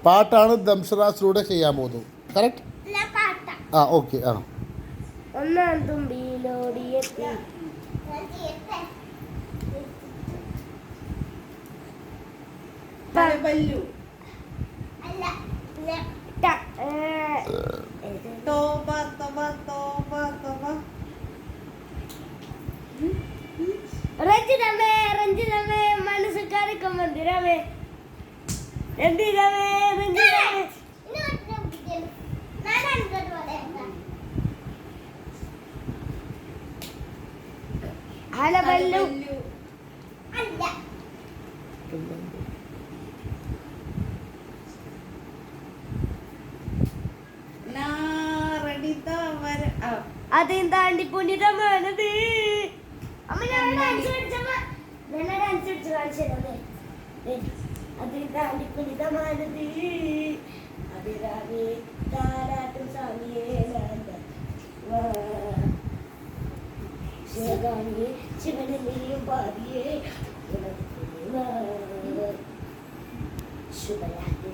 പാട്ടാണ് ദംഷറാസിലൂടെ ചെയ്യാൻ പോകുന്നത്. കറക്റ്റ്? ആ ഓക്കെ. ആ ഒന്നാം തുമ്പിയിലോടിയെത്തി പല്ലു തോബ തോബ തോബ തോബ രഞ്ജിതമേ രഞ്ജിതമേ മനസ്സുകാരൊക്കെ മന്ദിരമേ രഞ്ജിതമേ രഞ്ജിതമേ ഹലബല്ലു അതേം താണ്ടി പുനിതമാനത്. അമ്മ ഞാൻ ഡാൻസ് കളിച്ചമ്മ ഡാൻസ് കളിച്ച് കാണിച്ചത്. അതേം താണ്ടി പുനിതമാനത് അതിരാവേ താരാട്ടും സ്വാമിയേ ശിവഗാമിയെ ശിവനെയും പാതിയേ ശുഭരാത്രി